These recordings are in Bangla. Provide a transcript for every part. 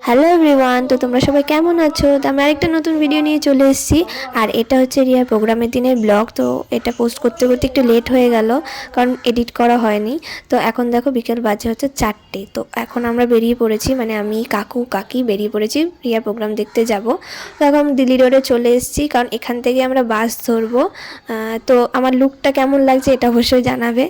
হ্যালো এভরিওয়ান, তো তোমরা সবাই কেমন আছো? তো আমি আরেকটা নতুন ভিডিও নিয়ে চলে এসেছি। আর এটা হচ্ছে রিয়ার প্রোগ্রামের দিনের ব্লগ। তো এটা পোস্ট করতে করতে একটু লেট হয়ে গেল, কারণ এডিট করা হয়নি। তো এখন দেখো বিকেল বাজে হচ্ছে 4টে। তো এখন আমরা বেরিয়ে পড়েছি, মানে আমি কাকু কাকি বেরিয়ে পড়েছি রিয়ার প্রোগ্রাম দেখতে যাব। তো এখন দিল্লি রোডে চলে এসেছি, কারণ এখান থেকে আমরা বাস ধরবো। তো আমার লুকটা কেমন লাগছে এটা অবশ্যই জানাবে।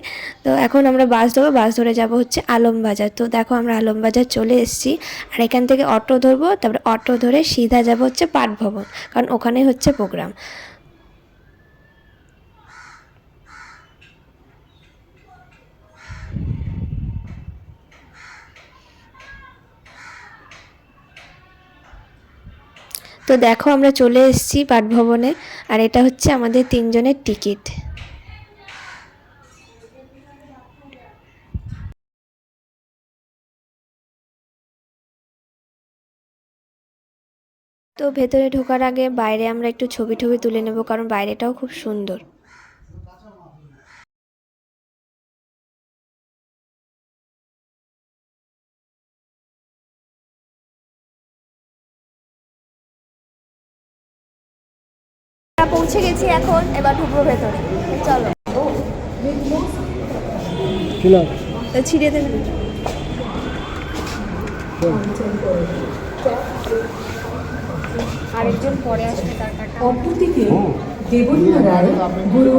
তো এখন আমরা বাস ধরবো, বাস ধরে যাব হচ্ছে আলমবাজার। তো দেখো আমরা আলমবাজার চলে এসেছি। আর এখান থেকে অটো ধরবো, তারপরে অটো ধরে সিধা যাব হচ্ছে পাঠ ভবন, কারণ ওখানে হচ্ছে প্রোগ্রাম। তো দেখো আমরা চলে এসেছি পাঠ ভবনে। আর এটা হচ্ছে আমাদের 3জনের টিকিট। তো ভেতরে ঢোকার আগে বাইরে আমরা একটু ছবি টবি তুলে নেব, কারণ বাইরেটাও খুব সুন্দর। পৌঁছে গেছি, এখন এবার ঢুকবো ভেতরে। চলো ছিঁড়ে দেবে। আরেকজন পরে আসবে, তার কাটা অপরদিকে দেবন্যা রায় গুরু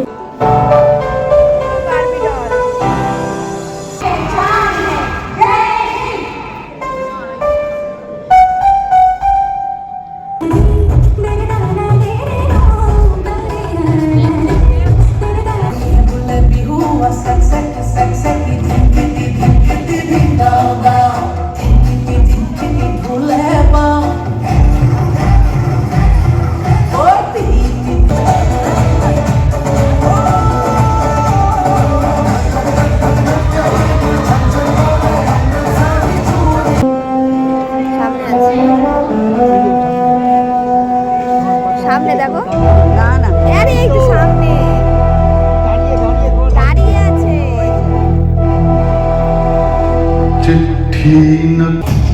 সামনে দেখো। না না, আরে এই তো সামনে দাঁড়িয়ে আছে। চিঠি না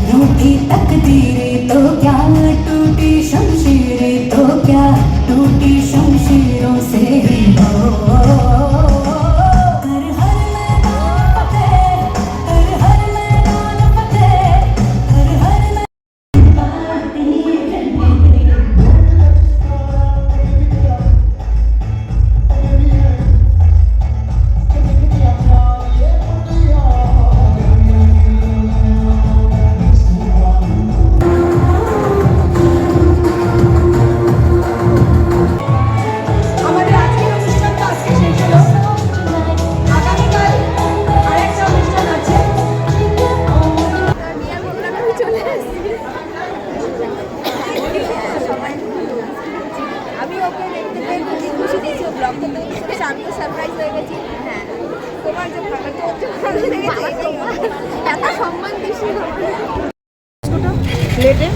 रूठी तकदीरें तो क्या, टूटी शमशीरें तो क्या, टूटी शमशीरों से ही हो। कर हर मैदान फतेह, कर हर मैदान फतेह, कर हर আমি ওকে দেখতে পেয়ে খুবই খুশি দিয়েছি, ও ব্লগ করতে করতে আমি তো সারপ্রাইজ হয়ে গেছি। হ্যাঁ, তোমার যে ভালো, তোর যে ভালো লেগেছে এত সম্মান দিস প্লেটে।